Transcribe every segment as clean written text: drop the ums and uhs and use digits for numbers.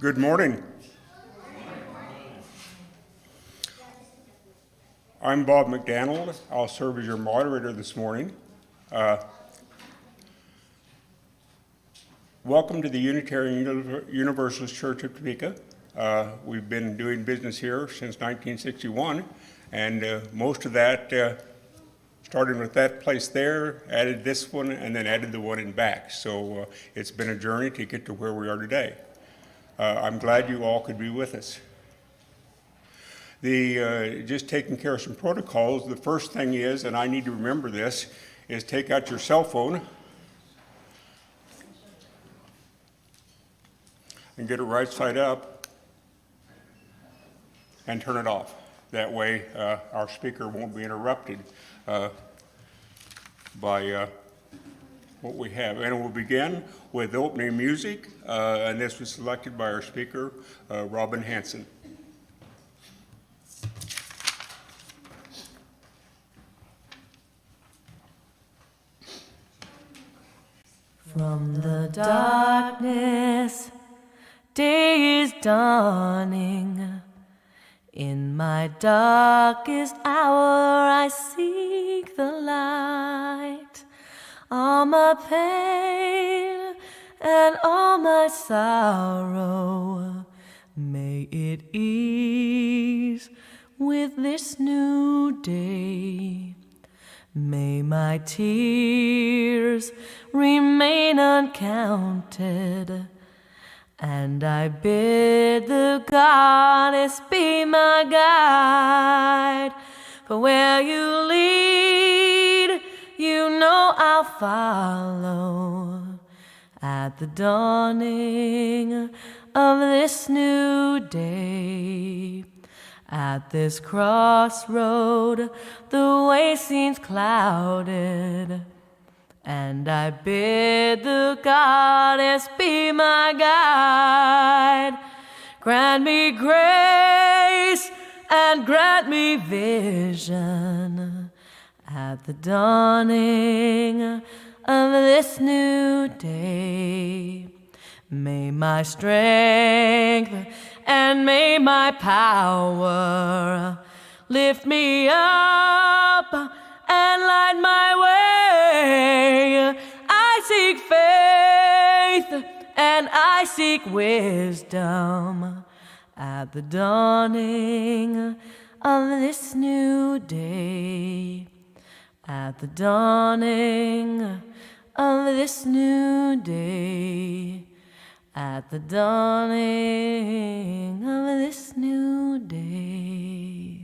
Good morning. I'm Bob McDaneld. I'll serve as your moderator this morning. Welcome to the Unitarian Universalist Church of Topeka. We've been doing business here since 1961, and most of that, starting with that place there, added this one, and then added the one in back. So it's been a journey to get to where we are today. I'm glad you all could be with us. Just taking care of some protocols, the first thing is, and I need to remember this, is take out your cell phone and get it right side up and turn it off. That way our speaker won't be interrupted by what we have. And we'll begin with opening music, and this was selected by our speaker, Robin Hanson. From the darkness, day is dawning. In my darkest hour, I seek the light. All my pain and all my sorrow, may it ease with this new day. May my tears remain uncounted, and I bid the goddess be my guide. For where you lead, you know I'll follow. At the dawning of this new day, at this crossroad, the way seems clouded, and I bid the goddess be my guide. Grant me grace and grant me vision at the dawning of this new day. May my strength and may my power lift me up and light my way. I seek faith and I seek wisdom at the dawning of this new day. At the dawning of this new day. At the dawning of this new day.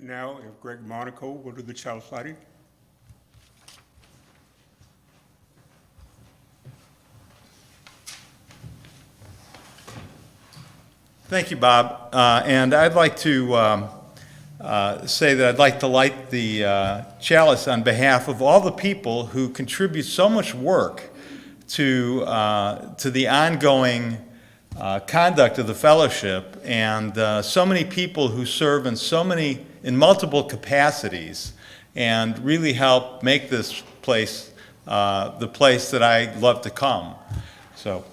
Now, if Greg Monaco will do the child sliding. Thank you, Bob. And I'd like to say that I'd like to light the chalice on behalf of all the people who contribute so much work to the ongoing conduct of the fellowship, and so many people who serve in multiple capacities and really help make this place the place that I love to come. So.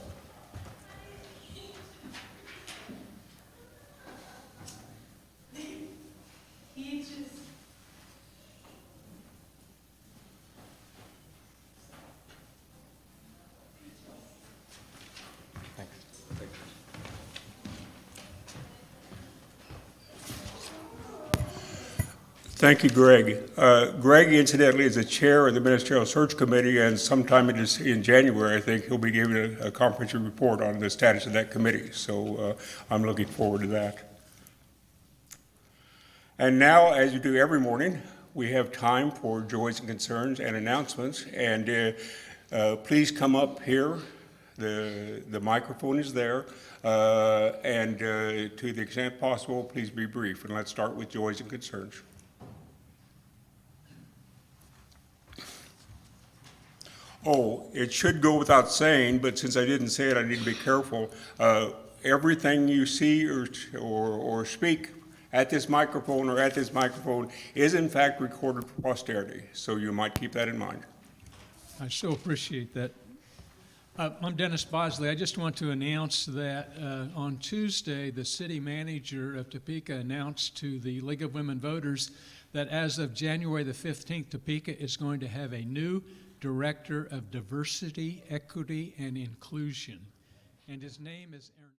Thank you, Greg. Greg, incidentally, is the chair of the Ministerial Search Committee, and sometime in January, I think, he'll be giving a comprehensive report on the status of that committee. So I'm looking forward to that. And now, as you do every morning, we have time for joys and concerns and announcements. And please come up here. The microphone is there. And to the extent possible, please be brief. And let's start with joys and concerns. Oh, it should go without saying, but since I didn't say it, I need to be careful. Everything you see or speak at this microphone is in fact recorded for posterity, so you might keep that in mind. I so appreciate that. I'm Dennis Bosley. I just want to announce that on Tuesday, the city manager of Topeka announced to the League of Women Voters that as of January the 15th, Topeka is going to have a new Director of Diversity, Equity, and Inclusion. And his name is Aaron.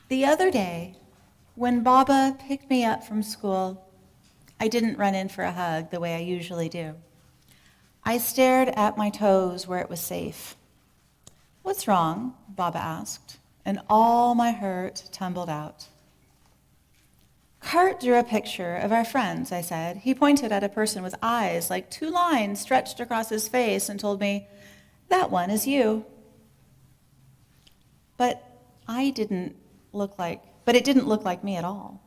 The other day, when Baba picked me up from school, I didn't run in for a hug the way I usually do. I stared at my toes where it was safe. "What's wrong?" Baba asked, and all my hurt tumbled out. "Kurt drew a picture of our friends," I said. "He pointed at a person with eyes like two lines stretched across his face and told me, 'That one is you.' But it didn't look like me at all."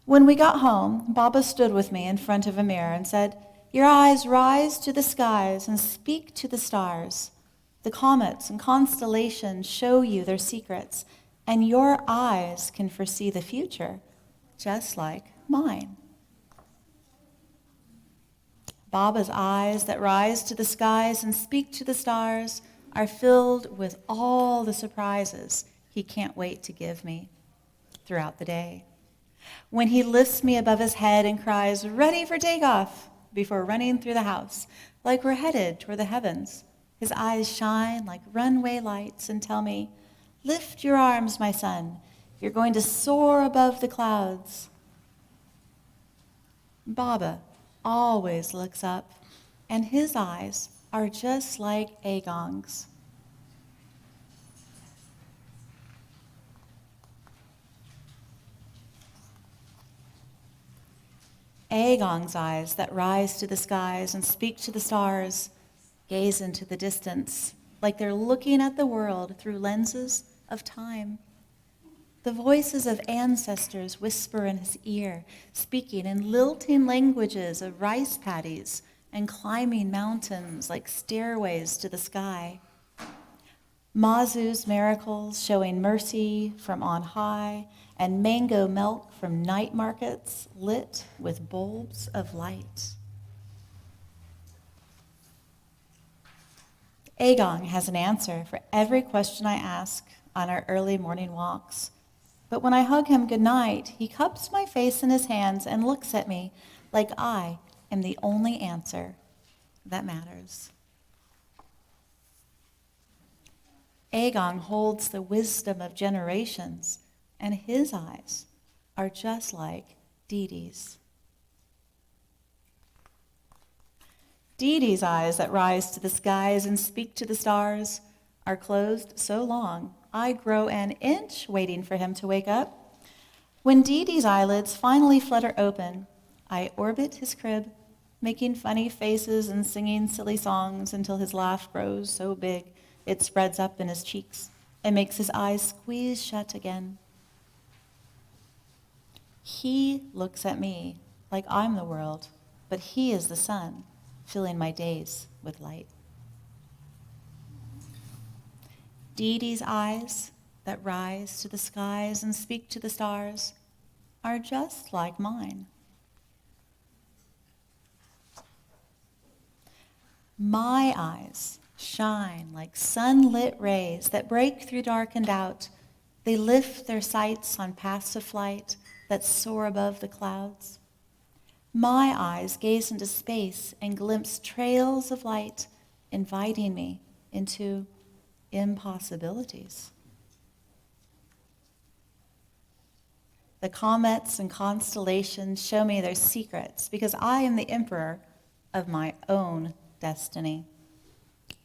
When we got home, Baba stood with me in front of a mirror and said, "Your eyes rise to the skies and speak to the stars. The comets and constellations show you their secrets, and your eyes can foresee the future, just like mine. Baba's eyes that rise to the skies and speak to the stars are filled with all the surprises he can't wait to give me throughout the day. When he lifts me above his head and cries, "Ready for takeoff," before running through the house, like we're headed toward the heavens, his eyes shine like runway lights and tell me, "Lift your arms, my son. You're going to soar above the clouds." Baba always looks up, and his eyes are just like Agong's. Agong's eyes that rise to the skies and speak to the stars gaze into the distance like they're looking at the world through lenses of time. The voices of ancestors whisper in his ear, speaking in lilting languages of rice paddies and climbing mountains like stairways to the sky. Mazu's miracles showing mercy from on high and mango milk from night markets lit with bulbs of light. Agong has an answer for every question I ask on our early morning walks. But when I hug him goodnight, he cups my face in his hands and looks at me like I am the only answer that matters. Agong holds the wisdom of generations, and his eyes are just like Dee Dee's. Dee Dee's eyes that rise to the skies and speak to the stars are closed so long I grow an inch waiting for him to wake up. When Dee Dee's eyelids finally flutter open, I orbit his crib, making funny faces and singing silly songs until his laugh grows so big it spreads up in his cheeks and makes his eyes squeeze shut again. He looks at me like I'm the world, but he is the sun, filling my days with light. Dee Dee's eyes that rise to the skies and speak to the stars are just like mine. My eyes shine like sunlit rays that break through darkened out. They lift their sights on paths of flight that soar above the clouds. My eyes gaze into space and glimpse trails of light, inviting me into impossibilities. The comets and constellations show me their secrets because I am the emperor of my own destiny.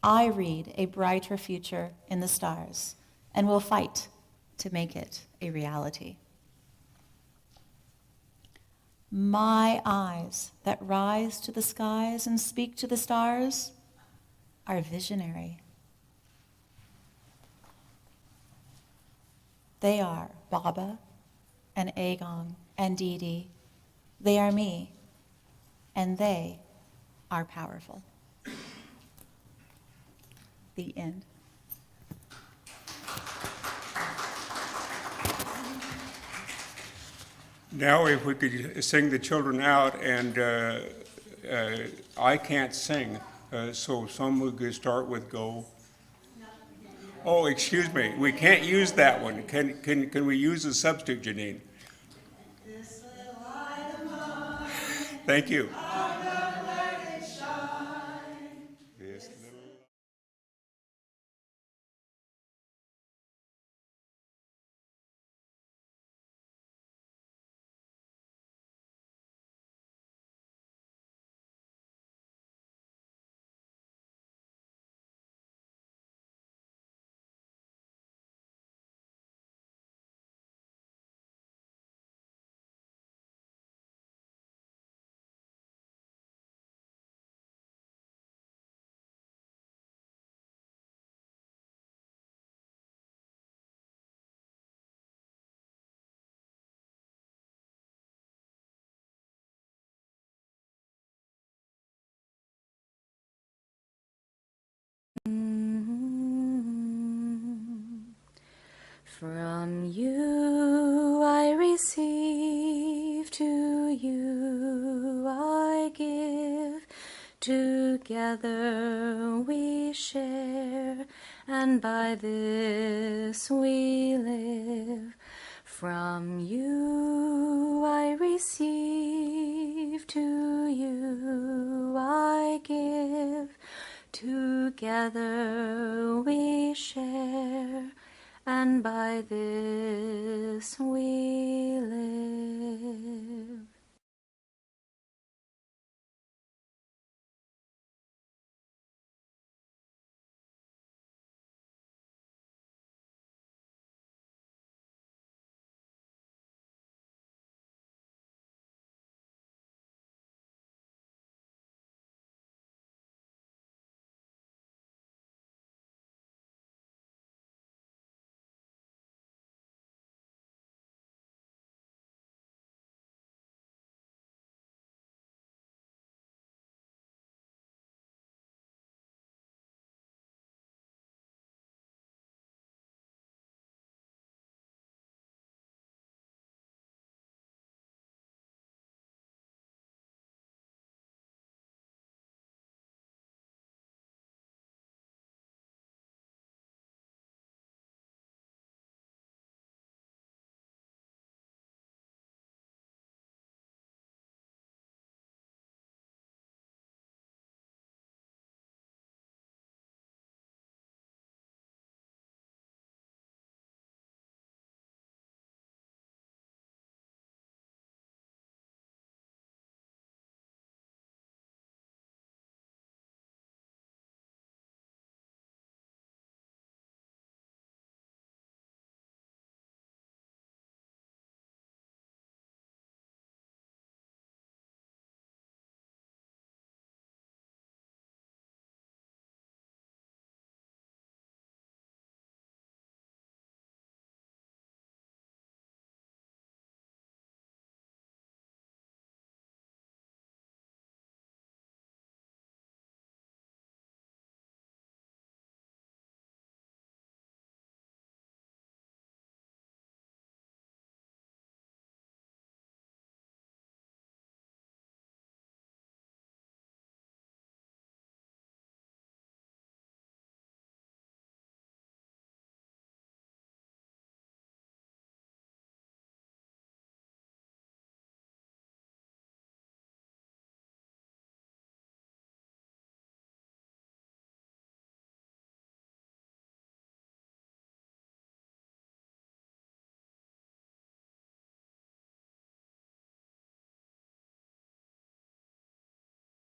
I read a brighter future in the stars and will fight to make it a reality. My eyes that rise to the skies and speak to the stars are visionary. They are Baba and Agong and Dee Dee. They are me, and they are powerful. The end. Now, if we could sing the children out, and I can't sing, so someone could start with "Go." Oh, excuse me, we can't use that one. Can we use a substitute, Janine? Thank you. From you I receive, to you I give. Together we share, and by this we live. From you I receive, to you I give. Together we share, and by this we live.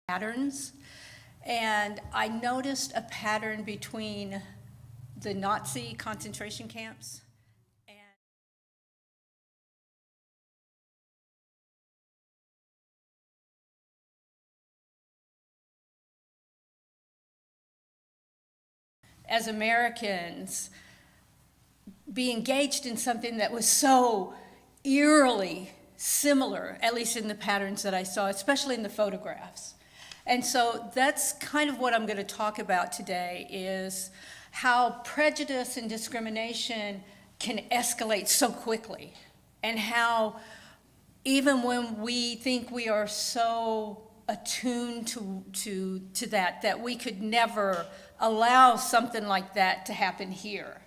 Patterns, and I noticed a pattern between the Nazi concentration camps and as Americans be engaged in something that was so eerily similar, at least in the patterns that I saw, especially in the photographs. And so that's kind of what I'm going to talk about today, is how prejudice and discrimination can escalate so quickly, and how even when we think we are so attuned to that we could never allow something like that to happen here.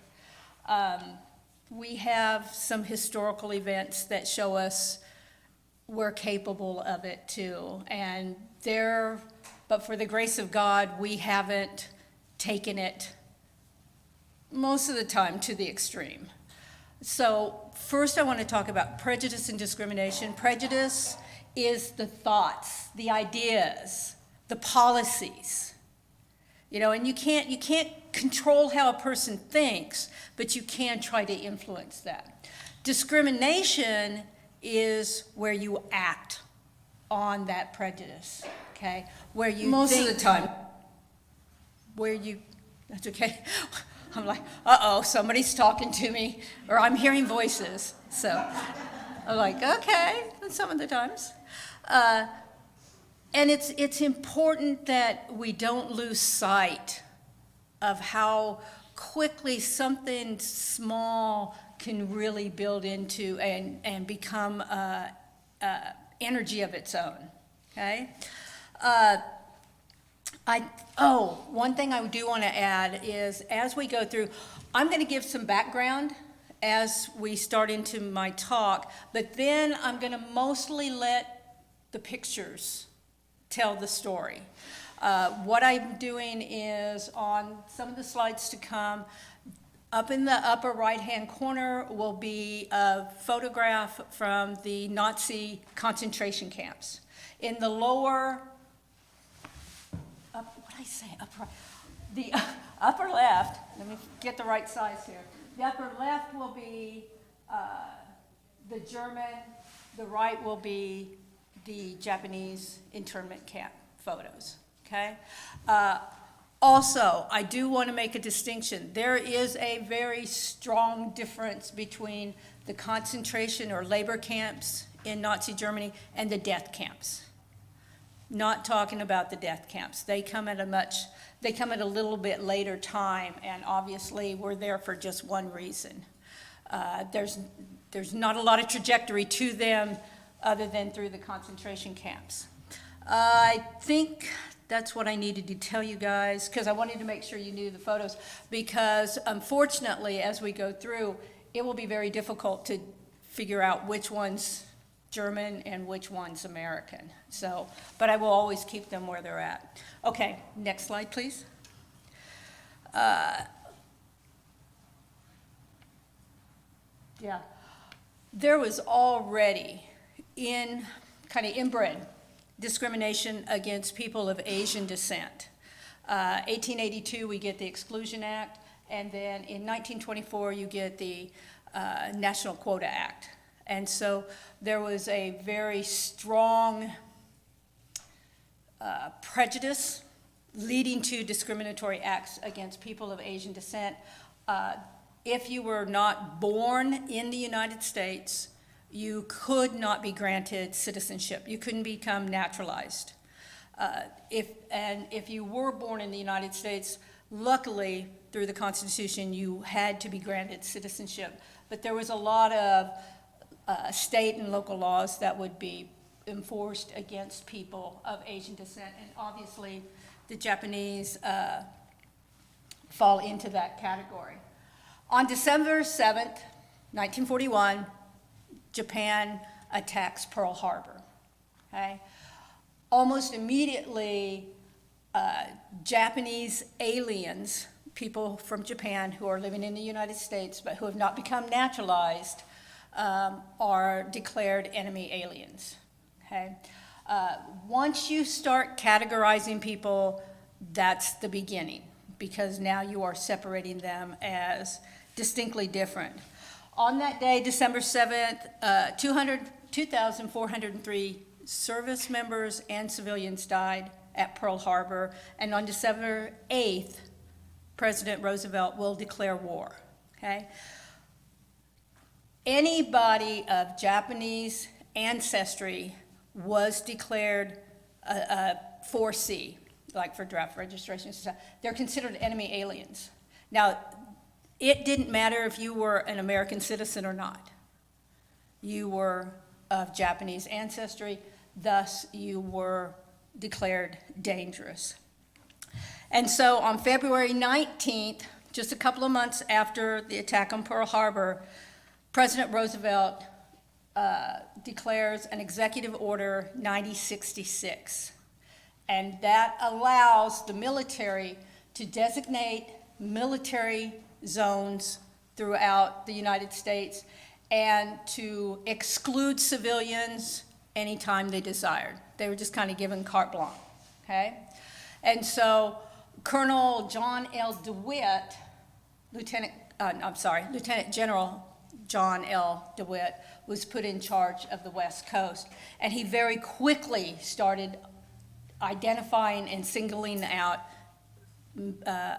We have some historical events that show us we're capable of it too, and but for the grace of God, we haven't taken it most of the time to the extreme. So first I want to talk about prejudice and discrimination. Prejudice is the thoughts, the ideas, the policies. And you can't control how a person thinks, but you can try to influence that. Discrimination is where you act on that prejudice, okay? Where you most of the time, that's okay. I'm like, uh-oh, somebody's talking to me, or I'm hearing voices. So I'm like, okay, some of the times. And it's important that we don't lose sight of how quickly something small can really build into and become energy of its own, okay? One thing I do want to add is, as we go through, I'm going to give some background as we start into my talk, but then I'm going to mostly let the pictures tell the story. What I'm doing is, on some of the slides to come, up in the upper right-hand corner will be a photograph from the Nazi concentration camps. In the lower, the upper left, let me get the right size here. The upper left will be the German, the right will be the Japanese internment camp photos, okay? Also, I do want to make a distinction. There is a very strong difference between the concentration or labor camps in Nazi Germany and the death camps. Not talking about the death camps. They come at a little bit later time, and obviously were there for just one reason. There's not a lot of trajectory to them other than through the concentration camps. I think that's what I needed to tell you guys, because I wanted to make sure you knew the photos, because unfortunately, as we go through, it will be very difficult to figure out which one's German and which one's American. So, but I will always keep them where they're at. Okay, next slide, please. Yeah, there was already kind of inbred discrimination against people of Asian descent. 1882, we get the Exclusion Act, and then in 1924, you get the National Quota Act. And so there was a very strong prejudice leading to discriminatory acts against people of Asian descent. If you were not born in the United States, you could not be granted citizenship. You couldn't become naturalized. If you were born in the United States, luckily, through the Constitution, you had to be granted citizenship. But there was a lot of state and local laws that would be enforced against people of Asian descent, and obviously the Japanese fall into that category. On December 7th, 1941, Japan attacks Pearl Harbor, okay? Almost immediately, Japanese aliens, people from Japan who are living in the United States but who have not become naturalized, are declared enemy aliens, okay? Once you start categorizing people, that's the beginning, because now you are separating them as distinctly different. On that day, December 7th, 2,403 service members and civilians died at Pearl Harbor, and on December 8th, President Roosevelt will declare war, okay? Anybody of Japanese ancestry was declared 4C, like for draft registration and stuff. They're considered enemy aliens. Now, it didn't matter if you were an American citizen or not. You were of Japanese ancestry, thus you were declared dangerous. And so on February 19th, just a couple of months after the attack on Pearl Harbor, President Roosevelt declares an Executive Order 9066. And that allows the military to designate military zones throughout the United States and to exclude civilians anytime they desired. They were just kind of given carte blanche, okay? And so Colonel John L. DeWitt, Lieutenant General John L. DeWitt, was put in charge of the West Coast. And he very quickly started identifying and singling out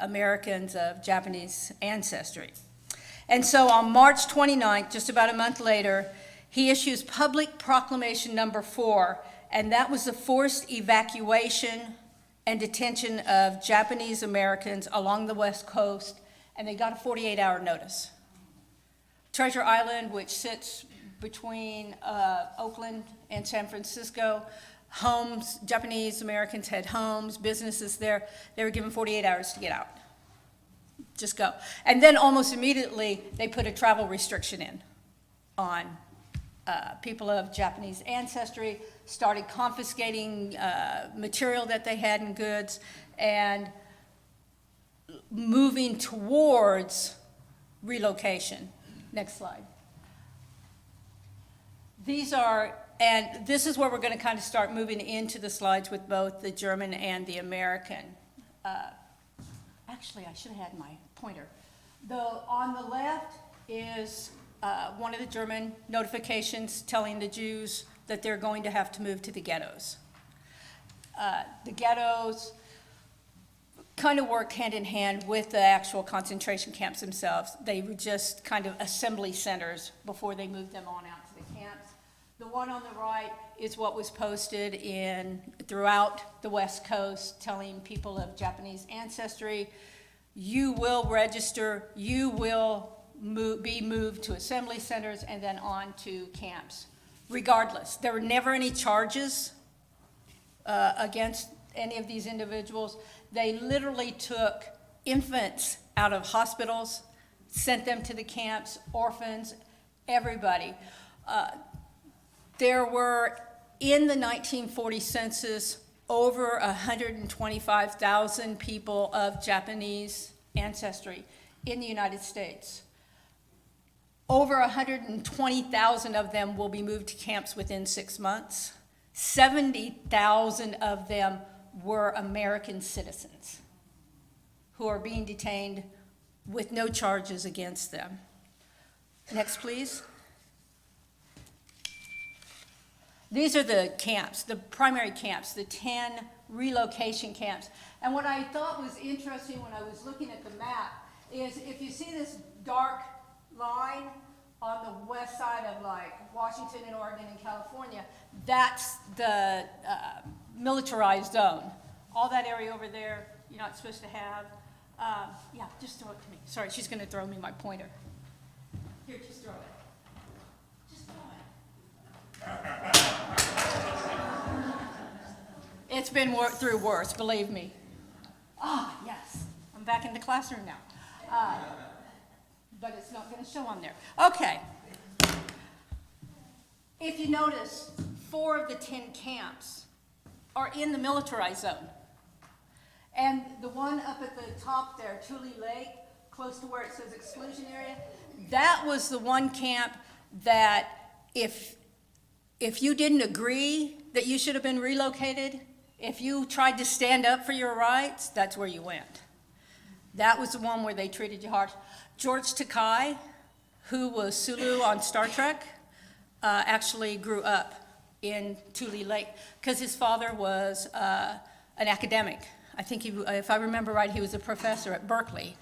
Americans of Japanese ancestry. And so on March 29th, just about a month later, he issues Public Proclamation number 4, and that was the forced evacuation and detention of Japanese Americans along the West Coast, and they got a 48-hour notice. Treasure Island, which sits between Oakland and San Francisco. Homes, Japanese Americans had homes, businesses there. They were given 48 hours to get out. Just go. And then almost immediately, they put a travel restriction in on people of Japanese ancestry, started confiscating material that they had in goods, and moving towards relocation. Next slide. And this is where we're going to kind of start moving into the slides with both the German and the American. Actually, I should have had my pointer. On the left is one of the German notifications telling the Jews that they're going to have to move to the ghettos. The ghettos kind of work hand in hand with the actual concentration camps themselves. They were just kind of assembly centers before they moved them on out to the camps. The one on the right is what was posted throughout the West Coast, telling people of Japanese ancestry, you will register, you will be moved to assembly centers and then on to camps. Regardless, there were never any charges against any of these individuals. They literally took infants out of hospitals, sent them to the camps, orphans, everybody. There were, in the 1940 census, over 125,000 people of Japanese ancestry in the United States. Over 120,000 of them will be moved to camps within 6 months. 70,000 of them were American citizens who are being detained with no charges against them. Next, please. These are the camps, the primary camps, the 10 relocation camps. And what I thought was interesting when I was looking at the map is if you see this dark line on the west side of like Washington and Oregon and California, that's the militarized zone. All that area over there, you're not supposed to have. Yeah, just throw it to me. Sorry, she's going to throw me my pointer. Here, just throw it. Just throw it. It's been through worse, believe me. Ah, yes. I'm back in the classroom now. But it's not going to show on there. Okay. If you notice, 4 of the 10 camps are in the militarized zone. And the one up at the top there, Tule Lake, close to where it says exclusion area, that was the one camp that if you didn't agree that you should have been relocated, if you tried to stand up for your rights, that's where you went. That was the one where they treated you harsh. George Takei, who was Sulu on Star Trek, actually grew up in Tule Lake because his father was an academic. I think, if I remember right, he was a professor at Berkeley.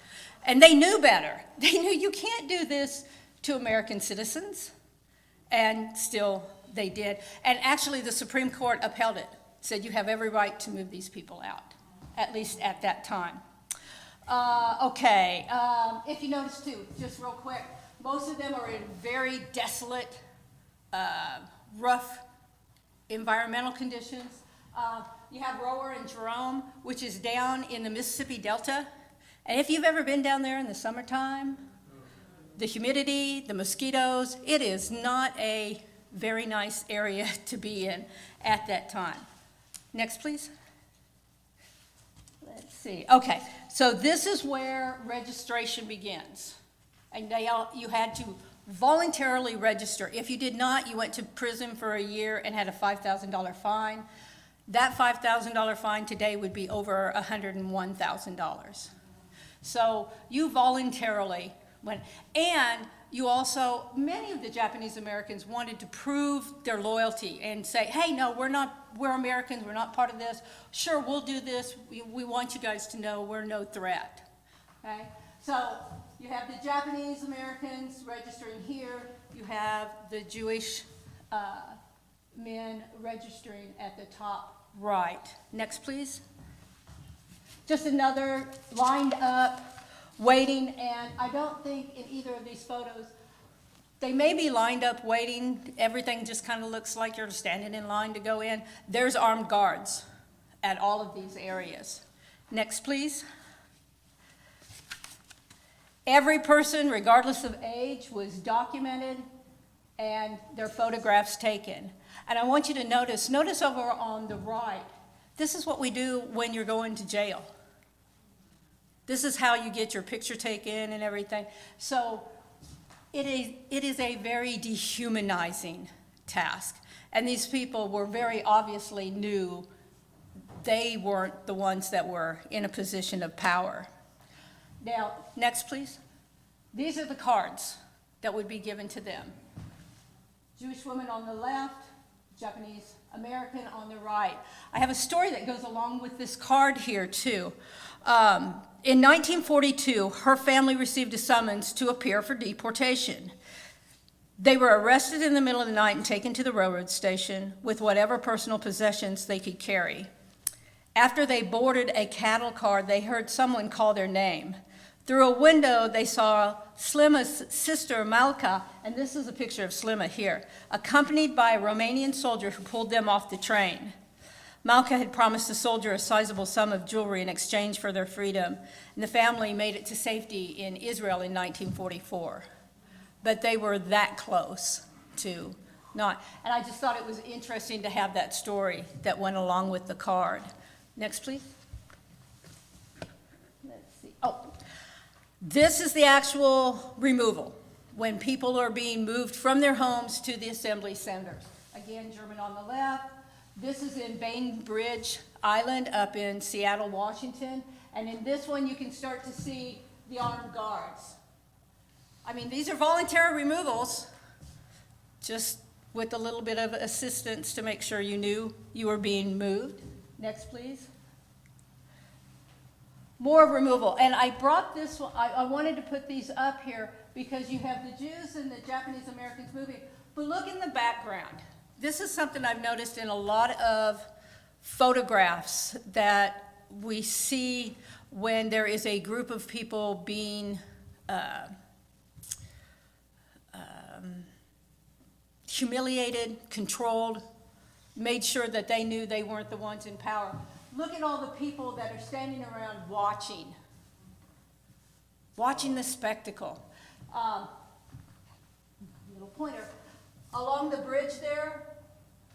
And they knew better. They knew you can't do this to American citizens. And still, they did. And actually, the Supreme Court upheld it, said you have every right to move these people out, at least at that time. Okay, if you notice too, just real quick, most of them are in very desolate, rough environmental conditions. You have Rower and Jerome, which is down in the Mississippi Delta. And if you've ever been down there in the summertime, the humidity, the mosquitoes, it is not a very nice area to be in at that time. Next, please. Let's see. Okay, so this is where registration begins. And you had to voluntarily register. If you did not, you went to prison for a year and had a $5,000 fine. That $5,000 fine today would be over $101,000. So you voluntarily went. And you also, many of the Japanese Americans wanted to prove their loyalty and say, hey, no, we're Americans, we're not part of this. Sure, we'll do this. We want you guys to know we're no threat. Okay? So you have the Japanese Americans registering here. You have the Jewish men registering at the top right. Next, please. Just another lined up, waiting, and I don't think in either of these photos They may be lined up waiting. Everything just kind of looks like you're standing in line to go in. There's armed guards at all of these areas. Next, please. Every person, regardless of age, was documented and their photographs taken. And I want you to notice over on the right, this is what we do when you're going to jail. This is how you get your picture taken and everything. So it is a very dehumanizing task. And these people were very obviously knew they weren't the ones that were in a position of power. Now, next, please. These are the cards that would be given to them. Jewish woman on the left, Japanese American on the right. I have a story that goes along with this card here, too. In 1942, her family received a summons to appear for deportation. They were arrested in the middle of the night and taken to the railroad station with whatever personal possessions they could carry. After they boarded a cattle car, they heard someone call their name. Through a window, they saw Slima's sister, Malka, and this is a picture of Slima here, accompanied by a Romanian soldier who pulled them off the train. Malka had promised the soldier a sizable sum of jewelry in exchange for their freedom, and the family made it to safety in Israel in 1944. But they were that close to not. And I just thought it was interesting to have that story that went along with the card. Next, please. Let's see. Oh, this is the actual removal, when people are being moved from their homes to the assembly centers. Again, German on the left. This is in Bainbridge Island up in Seattle, Washington. And in this one, you can start to see the armed guards. I mean, these are voluntary removals, just with a little bit of assistance to make sure you knew you were being moved. Next, please. More removal. And I brought this one, I wanted to put these up here because you have the Jews and the Japanese Americans moving. But look in the background. This is something I've noticed in a lot of photographs that we see when there is a group of people being humiliated, controlled, made sure that they knew they weren't the ones in power. Look at all the people that are standing around watching the spectacle. Little pointer. Along the bridge there,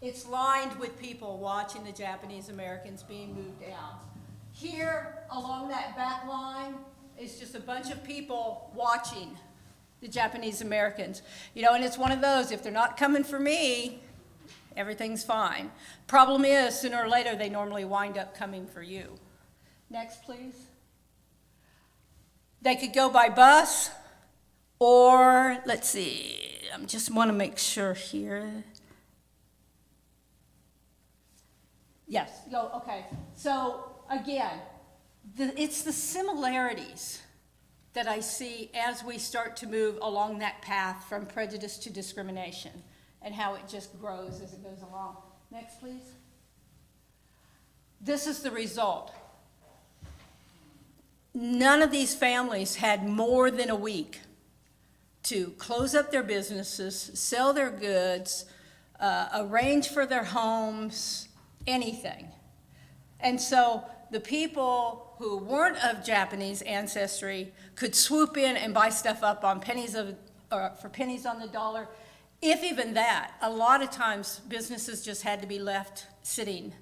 it's lined with people watching the Japanese Americans being moved out. Here, along that back line, is just a bunch of people watching the Japanese Americans. You know, and it's one of those, if they're not coming for me, everything's fine. Problem is, sooner or later, they normally wind up coming for you. Next, please. They could go by bus, or, let's see, I just want to make sure here. Yes, okay. So, again, it's the similarities that I see as we start to move along that path from prejudice to discrimination, and how it just grows as it goes along. Next, please. This is the result. None of these families had more than a week to close up their businesses, sell their goods, arrange for their homes, anything. And so the people who weren't of Japanese ancestry could swoop in and buy stuff up on for pennies on the dollar. If even that, a lot of times businesses just had to be left sitting.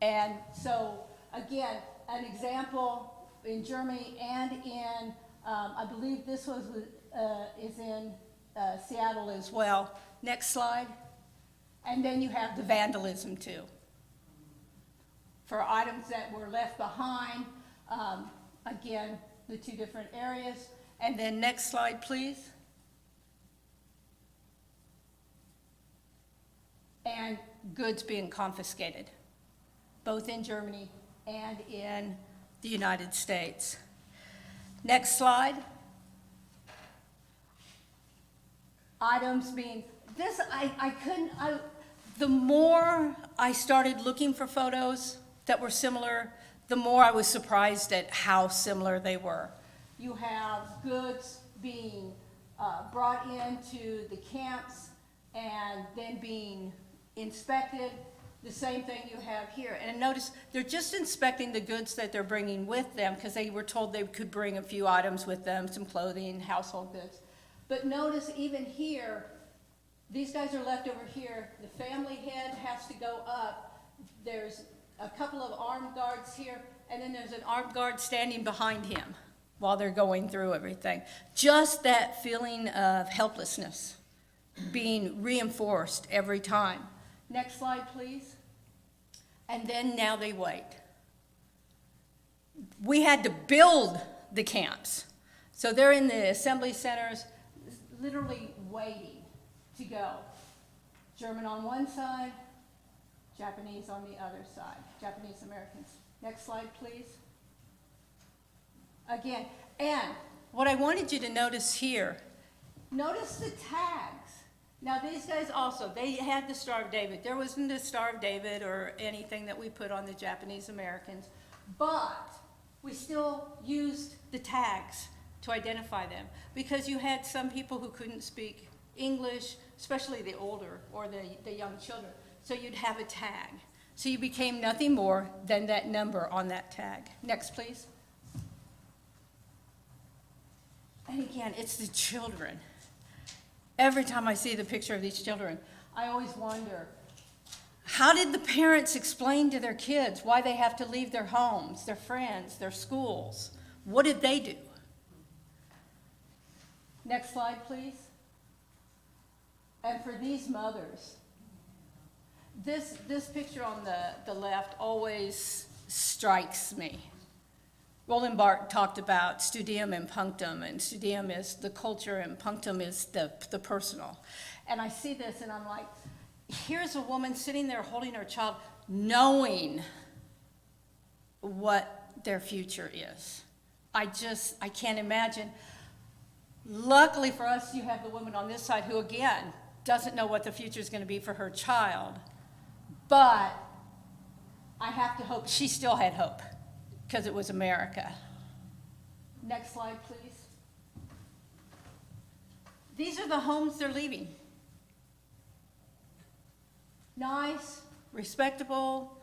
And so, again, an example in Germany and in, I believe this is in Seattle as well. Next slide. And then you have the vandalism too. For items that were left behind, again, the two different areas. And then next slide, please. And goods being confiscated, both in Germany and in the United States. Next slide. Items being, the more I started looking for photos that were similar, the more I was surprised at how similar they were. You have goods being brought into the camps and then being inspected. The same thing you have here. And notice, they're just inspecting the goods that they're bringing with them because they were told they could bring a few items with them, some clothing, household goods. But notice even here, these guys are left over here. The family head has to go up. There's a couple of armed guards here, and then there's an armed guard standing behind him while they're going through everything. Just that feeling of helplessness being reinforced every time. Next slide, please. And then now they wait. We had to build the camps. So they're in the assembly centers, literally waiting to go. German on one side, Japanese on the other side, Japanese Americans. Next slide, please. Again, and what I wanted you to notice here, notice the tags. Now these guys also, they had the Star of David. There wasn't a Star of David or anything that we put on the Japanese Americans, but we still used the tags to identify them because you had some people who couldn't speak English, especially the older or the young children. So you'd have a tag. So you became nothing more than that number on that tag. Next, please. And again, it's the children. Every time I see the picture of these children, I always wonder, how did the parents explain to their kids why they have to leave their homes, their friends, their schools? What did they do? Next slide, please. And for these mothers, this picture on the left always strikes me. Roland Barthes talked about studium and punctum, and studium is the culture and punctum is the personal. And I see this and I'm like, here's a woman sitting there holding her child, knowing what their future is. I can't imagine. Luckily for us, you have the woman on this side who, again, doesn't know what the future is going to be for her child. But I have to hope she still had hope because it was America. Next slide, please. These are the homes they're leaving. Nice, respectable,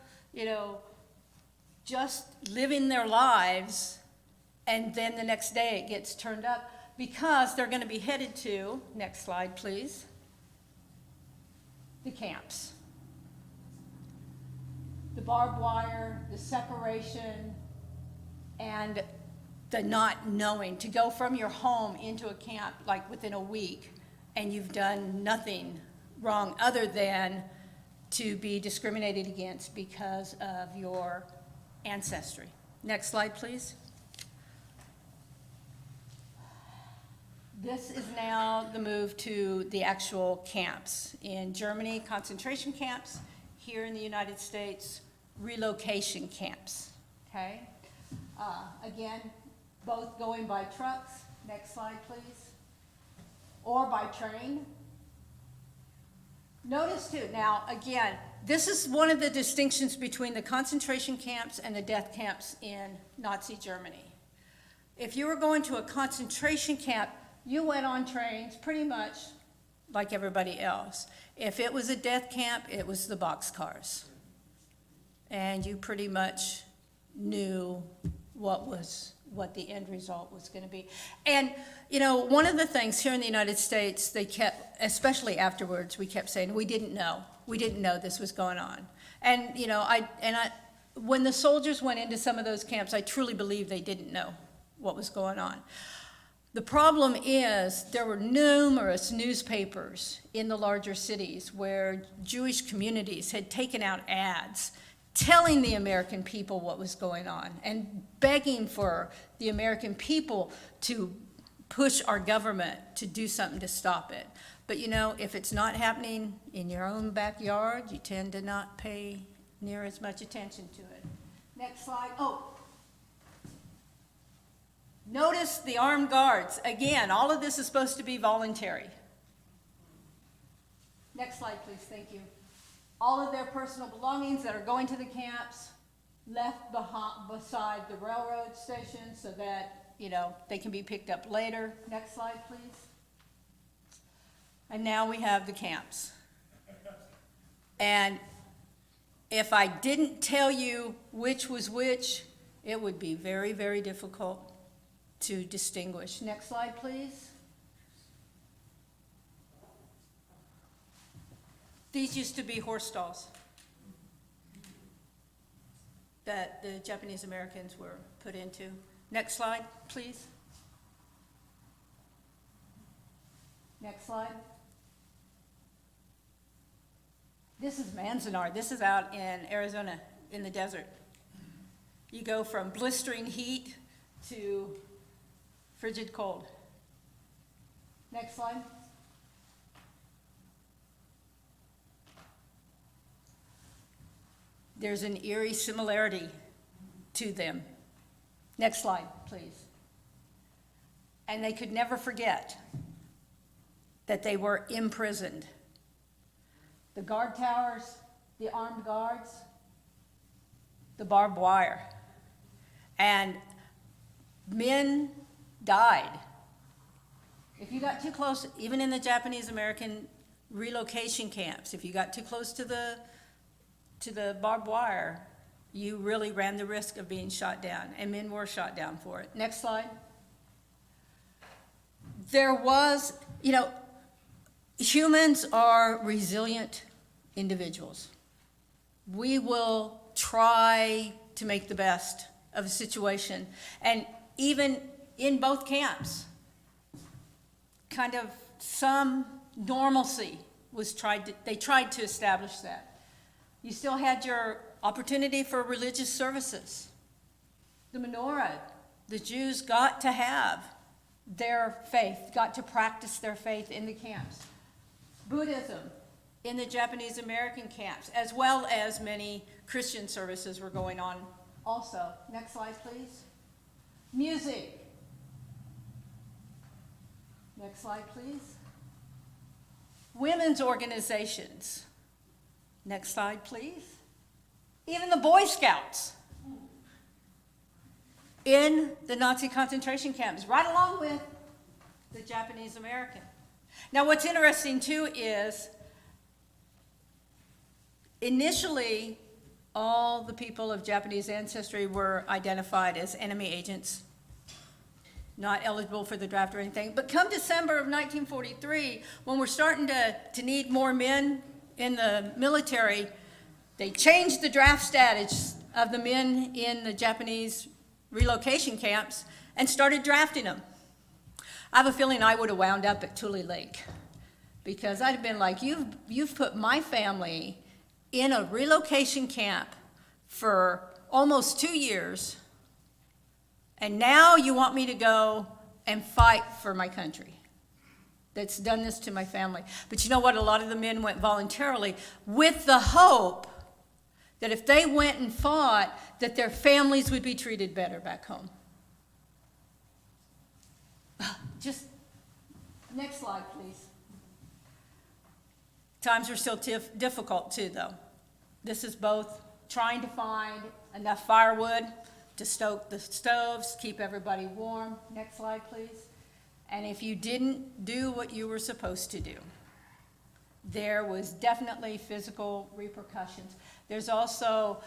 just living their lives, and then the next day it gets turned up because they're going to be headed to, next slide, please, the camps. The barbed wire, the separation, and the not knowing. To go from your home into a camp like within a week and you've done nothing wrong other than to be discriminated against because of your ancestry. Next slide, please. This is now the move to the actual camps. In Germany, concentration camps. Here in the United States, relocation camps, okay? Again, both going by trucks. Next slide, please. Or by train. Notice too, now again, this is one of the distinctions between the concentration camps and the death camps in Nazi Germany. If you were going to a concentration camp, you went on trains pretty much like everybody else. If it was a death camp, it was the boxcars. And you pretty much knew what the end result was going to be. And, one of the things here in the United States, they kept, especially afterwards, we kept saying, we didn't know. We didn't know this was going on. And, when the soldiers went into some of those camps, I truly believe they didn't know what was going on. The problem is there were numerous newspapers in the larger cities where Jewish communities had taken out ads telling the American people what was going on and begging for the American people to push our government to do something to stop it. But if it's not happening in your own backyard, you tend to not pay near as much attention to it. Next slide. Notice the armed guards. Again, all of this is supposed to be voluntary. Next slide, please. Thank you. All of their personal belongings that are going to the camps left beside the railroad station so that, they can be picked up later. Next slide, please. And now we have the camps. And if I didn't tell you which was which, it would be very, very difficult to distinguish. Next slide, please. These used to be horse stalls that the Japanese Americans were put into. Next slide, please. Next slide. This is Manzanar. This is out in Arizona, in the desert. You go from blistering heat to frigid cold. Next slide. There's an eerie similarity to them. Next slide, please. And they could never forget that they were imprisoned. The guard towers, the armed guards, the barbed wire. And men died. If you got too close, even in the Japanese American relocation camps, if you got too close to the barbed wire, you really ran the risk of being shot down, and men were shot down for it. Next slide. There was, humans are resilient individuals. We will try to make the best of a situation. And even in both camps, kind of some normalcy was they tried to establish that. You still had your opportunity for religious services. The menorah, the Jews got to have their faith, got to practice their faith in the camps. Buddhism in the Japanese American camps, as well as many Christian services were going on also. Next slide, please. Music. Next slide, please. Women's organizations. Next slide, please. Even the Boy Scouts in the Nazi concentration camps, right along with the Japanese American. Now, what's interesting, too, is initially, all the people of Japanese ancestry were identified as enemy agents, not eligible for the draft or anything. But come December of 1943, when we're starting to need more men in the military, they changed the draft status of the men in the Japanese relocation camps and started drafting them. I have a feeling I would have wound up at Tule Lake, because I'd have been like, you've put my family in a relocation camp for almost 2 years, and now you want me to go and fight for my country that's done this to my family. But you know what? A lot of the men went voluntarily with the hope that if they went and fought, that their families would be treated better back home. Just, next slide, please. Times are still difficult too, though. This is both trying to find enough firewood to stoke the stoves, keep everybody warm. Next slide, please. And if you didn't do what you were supposed to do, there was definitely physical repercussions. There's also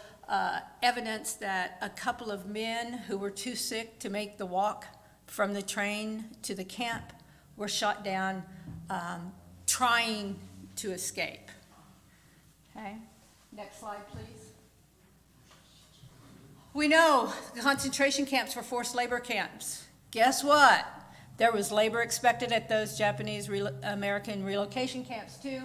evidence that a couple of men who were too sick to make the walk from the train to the camp were shot down trying to escape. Okay, next slide, please. We know the concentration camps were forced labor camps. Guess what? There was labor expected at those Japanese American relocation camps too.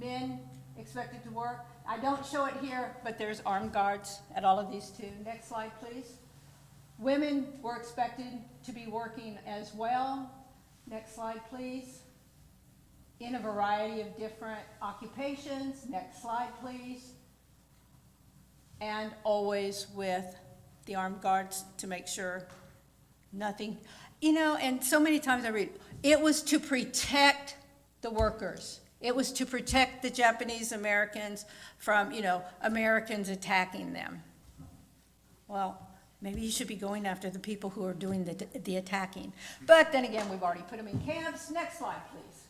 Men expected to work. I don't show it here, but there's armed guards at all of these too. Next slide, please. Women were expected to be working as well. Next slide, please. In a variety of different occupations. Next slide, please. And always with the armed guards to make sure nothing, and so many times I read, it was to protect the workers. It was to protect the Japanese Americans from, Americans attacking them. Well, maybe you should be going after the people who are doing the attacking. But then again, we've already put them in camps. Next slide, please.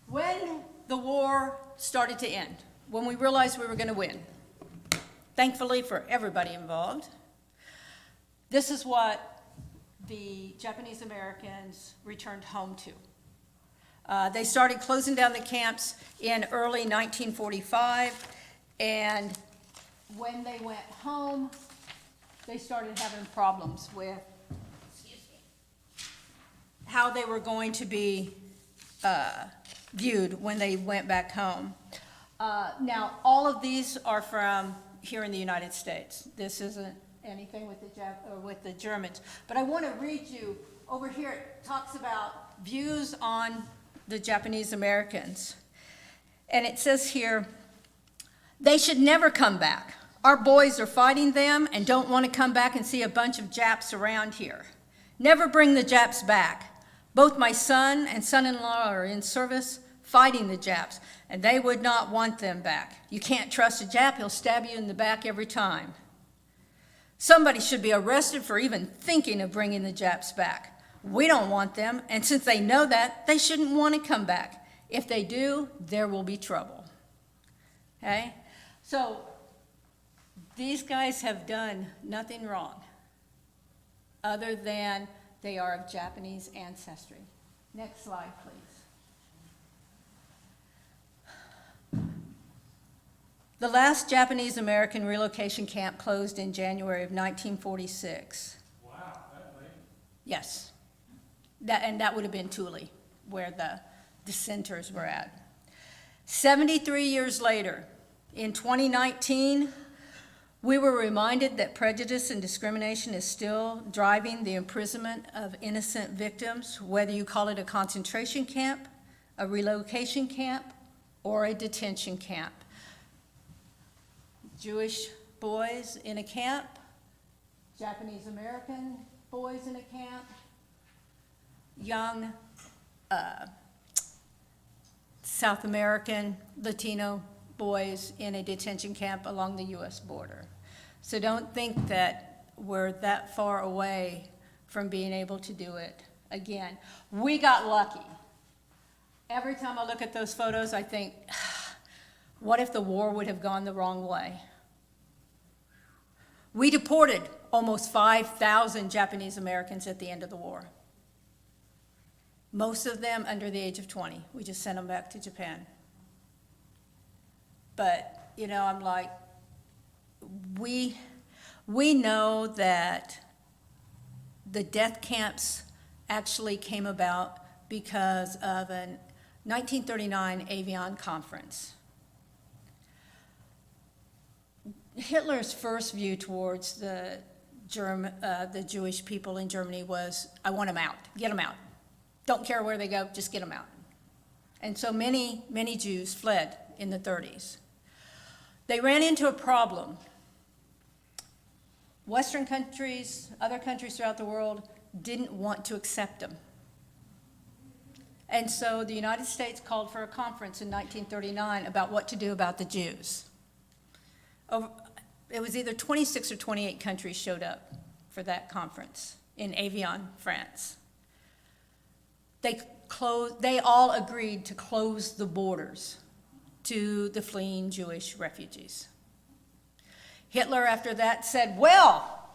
When the war started to end, when we realized we were going to win, thankfully for everybody involved, this is what the Japanese Americans returned home to. They started closing down the camps in early 1945, and when they went home, they started having problems with how they were going to be viewed when they went back home. Now, all of these are from here in the United States. This isn't anything with the Germans. But I want to read you, over here it talks about views on the Japanese Americans. And it says here, they should never come back. Our boys are fighting them and don't want to come back and see a bunch of Japs around here. Never bring the Japs back. Both my son and son-in-law are in service fighting the Japs, and they would not want them back. You can't trust a Jap, he'll stab you in the back every time. Somebody should be arrested for even thinking of bringing the Japs back. We don't want them, and since they know that, they shouldn't want to come back. If they do, there will be trouble. Okay? So, these guys have done nothing wrong other than they are of Japanese ancestry. Next slide, please. The last Japanese American relocation camp closed in January of 1946. Wow, that late? Yes. That would have been Thule, where the dissenters were at. 73 years later, in 2019, we were reminded that prejudice and discrimination is still driving the imprisonment of innocent victims, whether you call it a concentration camp, a relocation camp, or a detention camp. Jewish boys in a camp, Japanese American boys in a camp, young South American, Latino boys in a detention camp along the U.S. border. So don't think that we're that far away from being able to do it again. We got lucky. Every time I look at those photos, I think, what if the war would have gone the wrong way? We deported almost 5,000 Japanese Americans at the end of the war. Most of them under the age of 20. We just sent them back to Japan. But, you know, I'm like, we know that the death camps actually came about because of a 1939 Avion conference. Hitler's first view towards the Jewish people in Germany was, I want them out, get them out. Don't care where they go, just get them out. And so many Jews fled in the 30s. They ran into a problem. Western countries, other countries throughout the world didn't want to accept them. And so the United States called for a conference in 1939 about what to do about the Jews. It was either 26 or 28 countries showed up for that conference in Avion, France. They all agreed to close the borders to the fleeing Jewish refugees. Hitler, after that, said, well,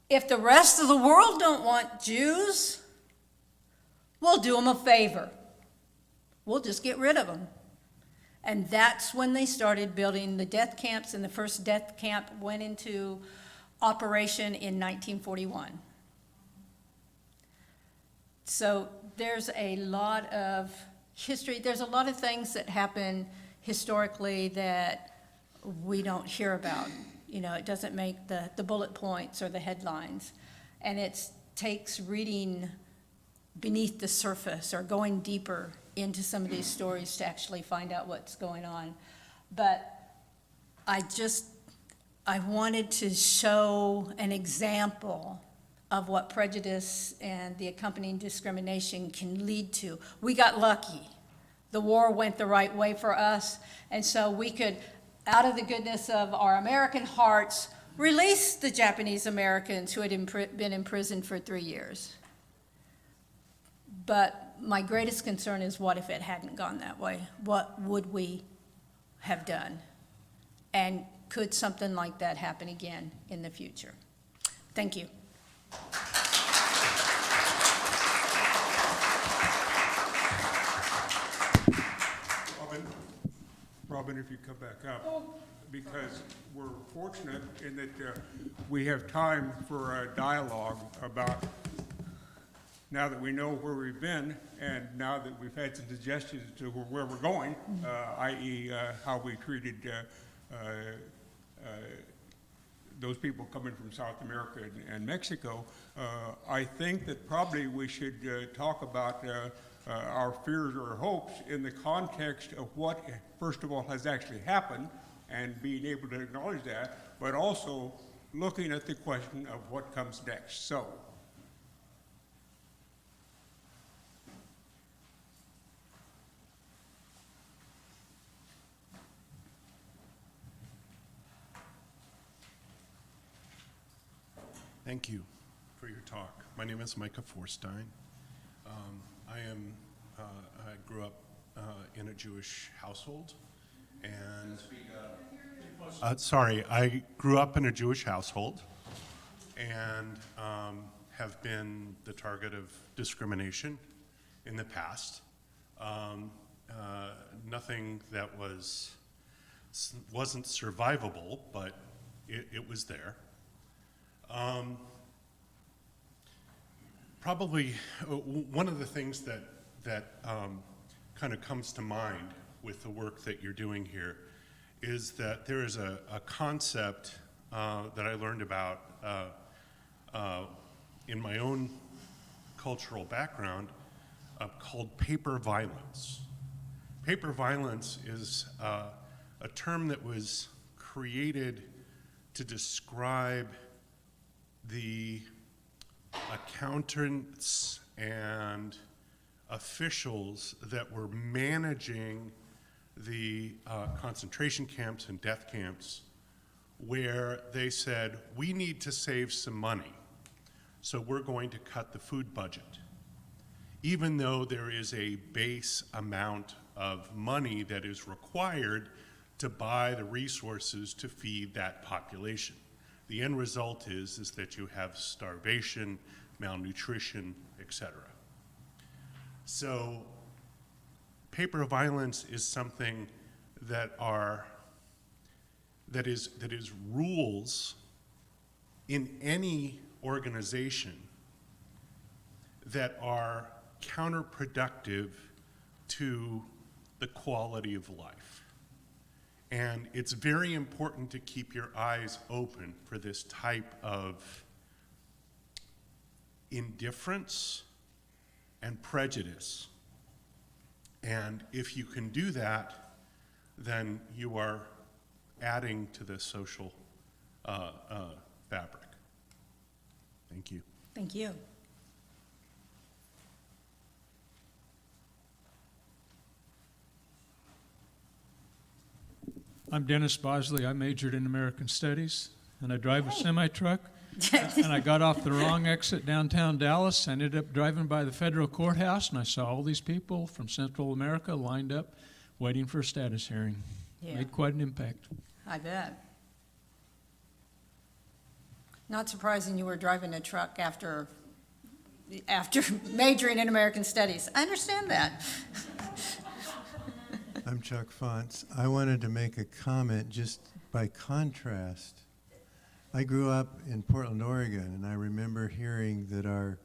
if the rest of the world don't want Jews, we'll do them a favor. We'll just get rid of them. And that's when they started building the death camps, and the first death camp went into operation in 1941. So there's a lot of history, there's a lot of things that happen historically that we don't hear about. You know, it doesn't make the bullet points or the headlines. And it takes reading beneath the surface or going deeper into some of these stories to actually find out what's going on. But I wanted to show an example of what prejudice and the accompanying discrimination can lead to. We got lucky. The war went the right way for us, and so we could, out of the goodness of our American hearts, release the Japanese Americans who had been imprisoned for 3 years. But My greatest concern is what if it hadn't gone that way? What would we have done? And could something like that happen again in the future? Thank you. Robin, if you come back up, because we're fortunate in that we have time for a dialogue about, now that we know where we've been and now that we've had some suggestions to where we're going, i.e. How we treated those people coming from South America and Mexico, I think that probably we should talk about our fears or hopes in the context of what, first of all, has actually happened and being able to acknowledge that, but also looking at the question of what comes next. So, Thank you for your talk. My name is Micah Forstein. I grew up in a Jewish household, and I grew up in a Jewish household, and have been the target of discrimination in the past. Nothing that wasn't survivable, but it was there. Probably one of the things that kind of comes to mind with the work that you're doing here is that there is a concept that I learned about in my own cultural background called paper violence. Paper violence is a term that was created to describe the accountants and officials that were managing the concentration camps and death camps, where they said, we need to save some money, so we're going to cut the food budget, even though there is a base amount of money that is required to buy the resources to feed that population. The end result is that you have starvation, malnutrition, etc. So paper violence is something that is rules in any organization that are counterproductive to the quality of life. And it's very important to keep your eyes open for this type of indifference and prejudice. And if you can do that, then you are adding to the social fabric. Thank you. Thank you. I'm Dennis Bosley. I majored in American Studies, and I drive a semi-truck. And I got off the wrong exit downtown Dallas. I ended up driving by the federal courthouse, and I saw all these people from Central America lined up waiting for a status hearing. Yeah. Made quite an impact. I bet. Not surprising you were driving a truck after majoring in American Studies. I understand that. I'm Chuck Fonts. I wanted to make a comment just by contrast. I grew up in Portland, Oregon, and I remember hearing that our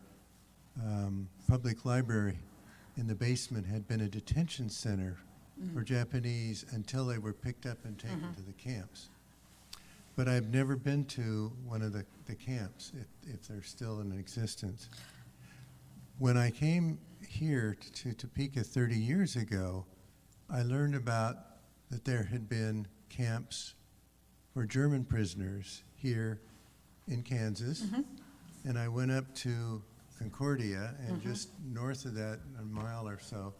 public library in the basement had been a detention center for Japanese until they were picked up and taken to the camps. But I've never been to one of the camps, if they're still in existence. When I came here to Topeka 30 years ago, I learned about that there had been camps for German prisoners here in Kansas, and I went up to Concordia, and just north of that, a mile or so,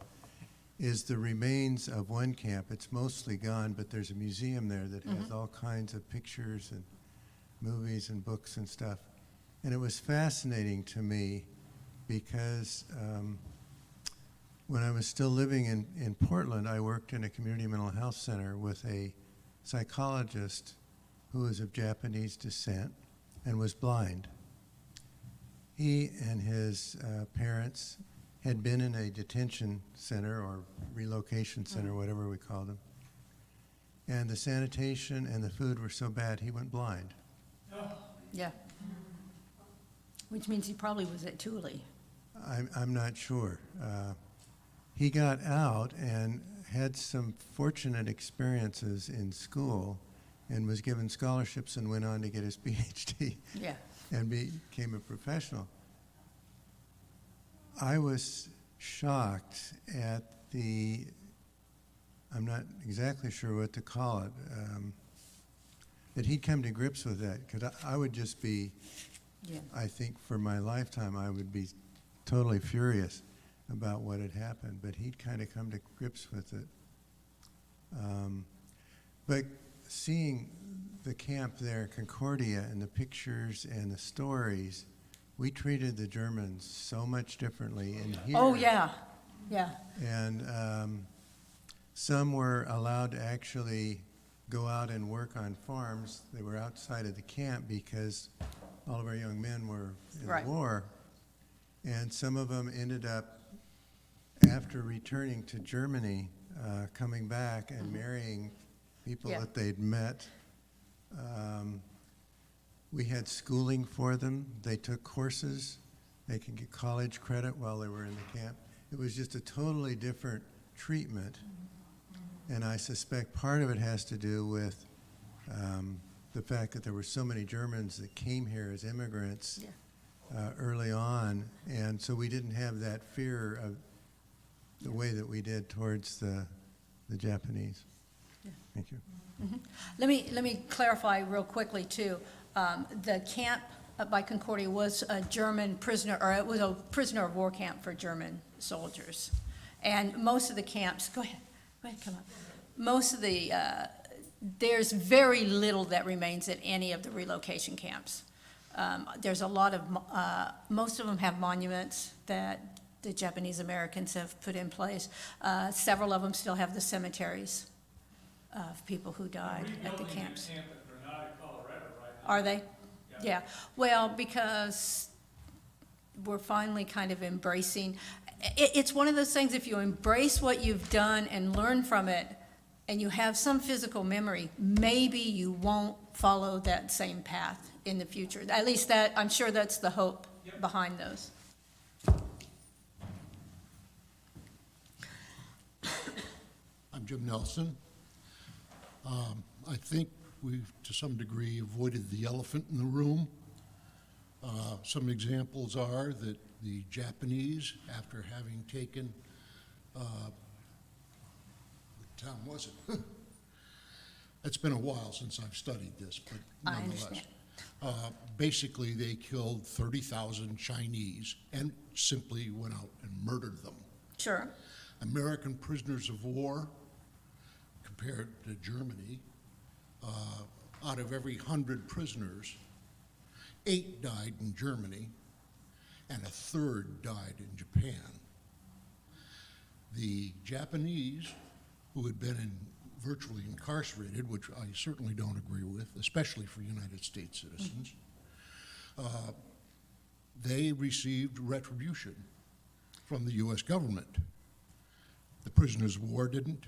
is the remains of one camp. It's mostly gone, but there's a museum there that has all kinds of pictures and movies and books and stuff. And it was fascinating to me because when I was still living in Portland, I worked in a community mental health center with a psychologist who was of Japanese descent and was blind. He and his parents had been in a detention center or relocation center, whatever we called them. And the sanitation and the food were so bad, he went blind. Yeah. Which means he probably was at Thule. I'm not sure. He got out and had some fortunate experiences in school and was given scholarships and went on to get his PhD Yeah. and became a professional. I was shocked at I'm not exactly sure what to call it, that he'd come to grips with that, because I would just be, Yeah. I think for my lifetime, I would be totally furious about what had happened, but he'd kind of come to grips with it. But seeing the camp there, Concordia, and the pictures and the stories, we treated the Germans so much differently in here. Oh, yeah. Yeah. And some were allowed to actually go out and work on farms. They were outside of the camp because all of our young men were in Right. the war. And some of them ended up, after returning to Germany, coming back and marrying people Yeah. that they'd met. We had schooling for them. They took courses. They could get college credit while they were in the camp. It was just a totally different treatment. And I suspect part of it has to do with the fact that there were so many Germans that came here as immigrants early on. And so we didn't have that fear of the way that we did towards the Japanese. Thank you. Let me clarify real quickly, too. The camp by Concordia was a German prisoner, or it was a prisoner of war camp for German soldiers. And most of the camps, go ahead, come on. Most of the, there's very little that remains at any of the relocation camps. There's a lot of, most of them have monuments that the Japanese Americans have put in place. Several of them still have the cemeteries of people who died at the camps. Are they? Yeah. Well, because we're finally kind of embracing, it's one of those things, if you embrace what you've done and learn from it, and you have some physical memory, maybe you won't follow that same path in the future. At least that, I'm sure that's the hope behind those. I'm Jim Nelson. I think we've, to some degree, avoided the elephant in the room. Some examples are that the Japanese, after having taken, what town was it? It's been a while since I've studied this, but I nonetheless. understand. Basically, they killed 30,000 Chinese and simply went out and murdered them. Sure. American prisoners of war, compared to Germany, out of every 100 prisoners, 8 died in Germany and a third died in Japan. The Japanese, who had been virtually incarcerated, which I certainly don't agree with, especially for United States citizens, they received retribution from the U.S. government. The prisoners of war didn't.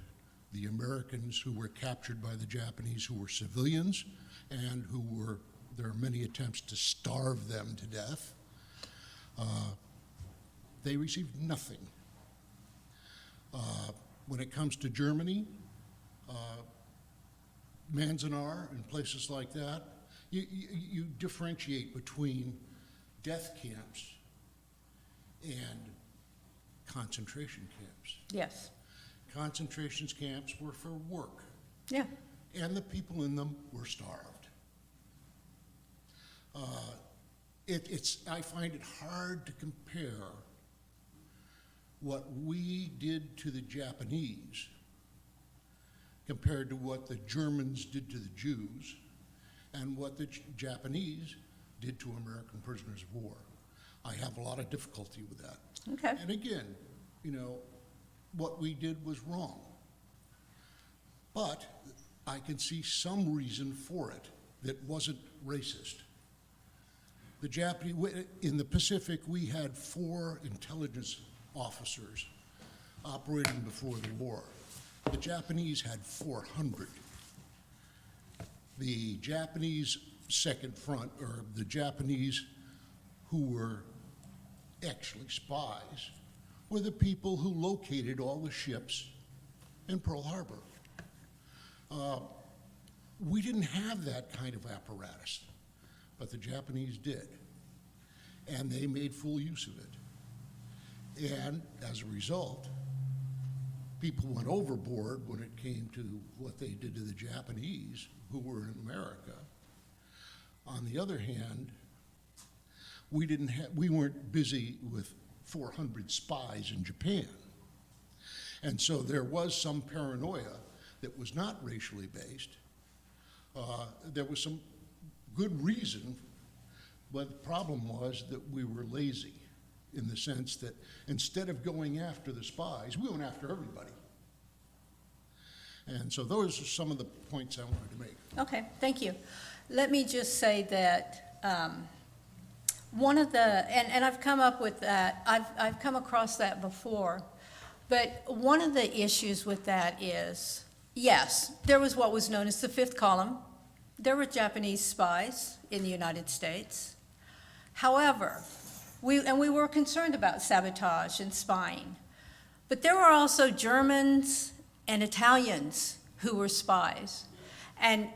The Americans who were captured by the Japanese, who were civilians, and who were, there are many attempts to starve them to death, they received nothing. When it comes to Germany, Manzanar and places like that, you differentiate between death camps and concentration camps. Yes. Concentration camps were for work, Yeah. and the people in them were starved. I find it hard to compare what we did to the Japanese compared to what the Germans did to the Jews and what the Japanese did to American prisoners of war. I have a lot of difficulty with that. Okay. And again, you know, what we did was wrong. But I can see some reason for it that wasn't racist. The Japanese, in the Pacific, we had 4 intelligence officers operating before the war. The Japanese had 400. The Japanese second front, or the Japanese who were actually spies, were the people who located all the ships in Pearl Harbor. We didn't have that kind of apparatus, but the Japanese did, and they made full use of it. And as a result, people went overboard when it came to what they did to the Japanese who were in America. On the other hand, we weren't busy with 400 spies in Japan. And so there was some paranoia that was not racially based. There was some good reason, but the problem was that we were lazy, in the sense that instead of going after the spies, we went after everybody. And so those are some of the points I wanted to make. Okay, thank you. Let me just say that one of the, and I've come up with that, I've come across that before, but one of the issues with that is, yes, there was what was known as the fifth column. There were Japanese spies in the United States. However, we were concerned about sabotage and spying. But there were also Germans and Italians who were spies. And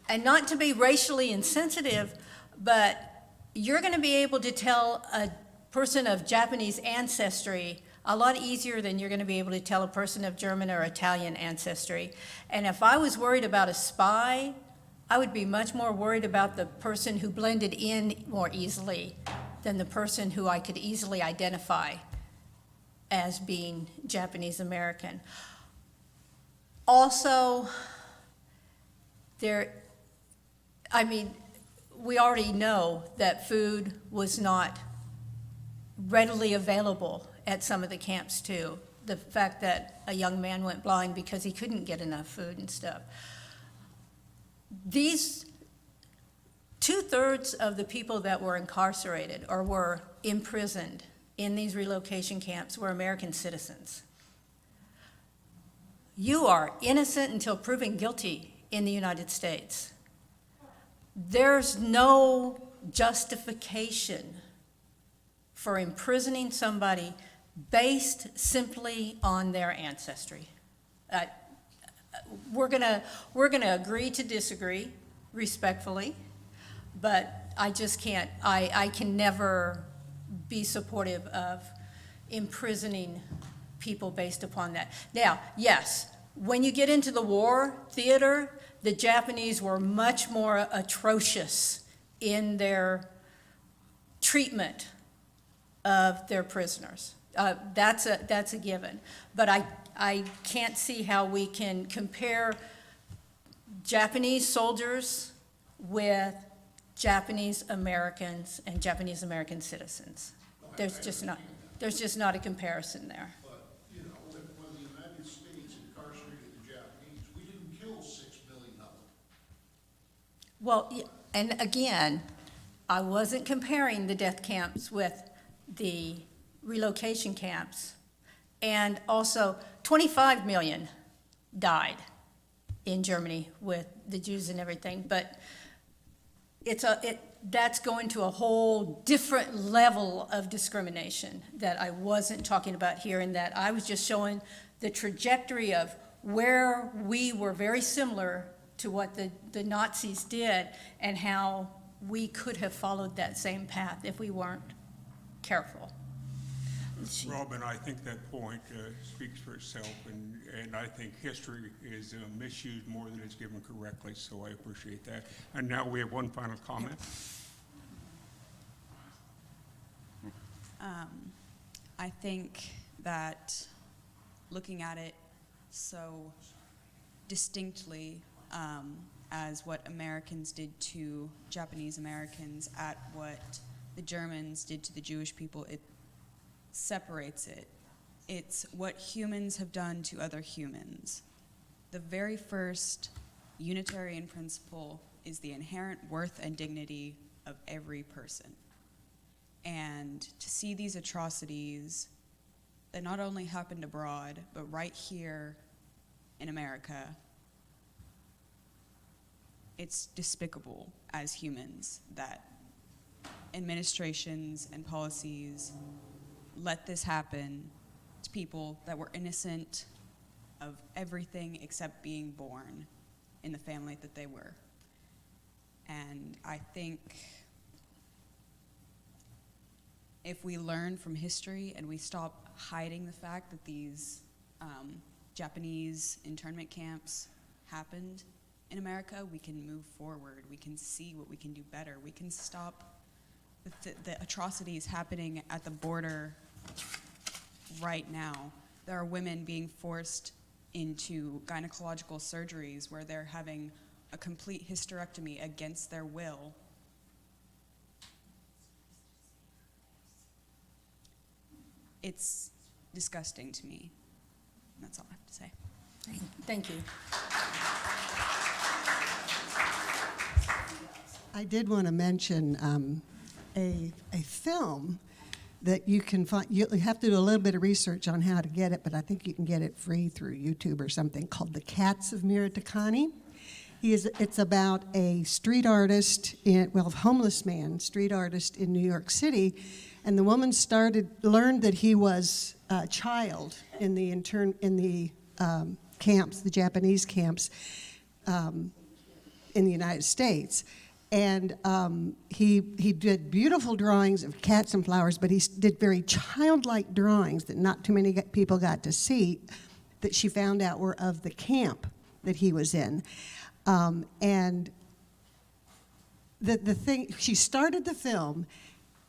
not to be racially insensitive, but you're going to be able to tell a person of Japanese ancestry a lot easier than you're going to be able to tell a person of German or Italian ancestry. And if I was worried about a spy, I would be much more worried about the person who blended in more easily than the person who I could easily identify as being Japanese American. Also, we already know that food was not readily available at some of the camps too. The fact that a young man went blind because he couldn't get enough food and stuff. These 2/3 of the people that were incarcerated or were imprisoned in these relocation camps were American citizens. You are innocent until proven guilty in the United States. There's no justification for imprisoning somebody based simply on their ancestry. We're gonna agree to disagree respectfully, but I just can't, I can never be supportive of imprisoning people based upon that. Now, yes, when you get into the war theater, the Japanese were much more atrocious in their treatment of their prisoners. That's a given. But I can't see how we can compare Japanese soldiers with Japanese Americans and Japanese American citizens. There's just not a comparison there. But, you know, when the United States incarcerated the Japanese, we didn't kill 6 million of them. Well, and again, I wasn't comparing the death camps with the relocation camps. And also, 25 million died in Germany with the Jews and everything. But that's going to a whole different level of discrimination that I wasn't talking about here, in that I was just showing the trajectory of where we were very similar to what the Nazis did, and how we could have followed that same path if we weren't careful. Robin, I think that point speaks for itself, and I think history is misused more than it's given correctly, so I appreciate that. And now we have one final comment. I think that looking at it so distinctly as what Americans did to Japanese Americans at what the Germans did to the Jewish people, it separates it It's what humans have done to other humans. The very first Unitarian principle is the inherent worth and dignity of every person. And to see these atrocities that not only happened abroad, but right here in America, it's despicable as humans that administrations and policies let this happen to people that were innocent of everything except being born in the family that they were. And I think if we learn from history and we stop hiding the fact that these Japanese internment camps happened in America, we can move forward. We can see what we can do better. We can stop the atrocities happening at the border right now. There are women being forced into gynecological surgeries where they're having a complete hysterectomy against their will. It's disgusting to me. That's all I have to say. Thank you. I did want to mention a film that you can find. You have to do a little bit of research on how to get it, but I think you can get it free through YouTube or something, called The Cats of Miratakani. It's about a street artist, homeless man, street artist in New York City, and the woman learned that he was a child in the camps, the Japanese camps in the United States. And he did beautiful drawings of cats and flowers, but he did very childlike drawings that not too many people got to see, that she found out were of the camp that he was in. And the thing, she started the film,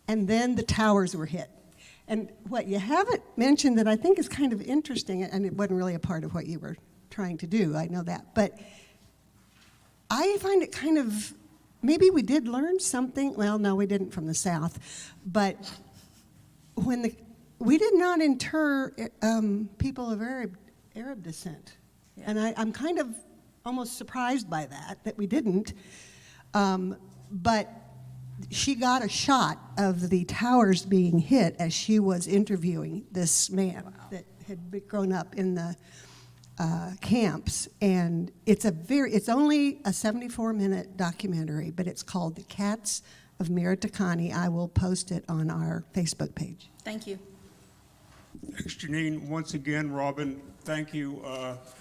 and then the towers were hit. And what you haven't mentioned that I think is kind of interesting, and it wasn't really a part of what you were trying to do, I know that, but I find it kind of, maybe we did learn something. Well, no, we didn't from the South. But we did not inter people of Arab descent. Yeah. And I'm kind of almost surprised by that we didn't. But she got a shot of the towers being hit as she was interviewing this man that had grown up in the camps, and it's only a 74-minute documentary, but it's called The Cats of Miratakani. I will post it on our Facebook page. Thank you. Thanks, Janine. Once again, Robin, thank you.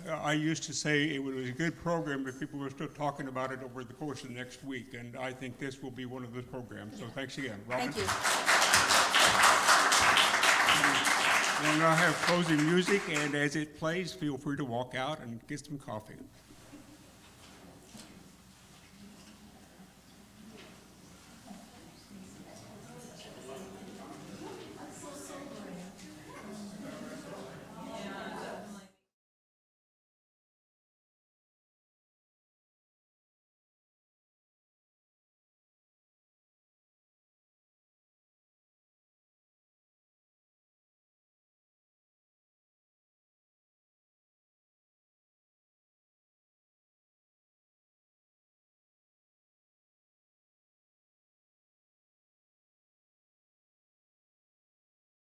I used to say it was a good program if people were still talking about it over the course of the next week, and I think this will be one of those programs. So thanks again, Robin. Thank you. We'll now have closing music, and as it plays, feel free to walk out and get some coffee.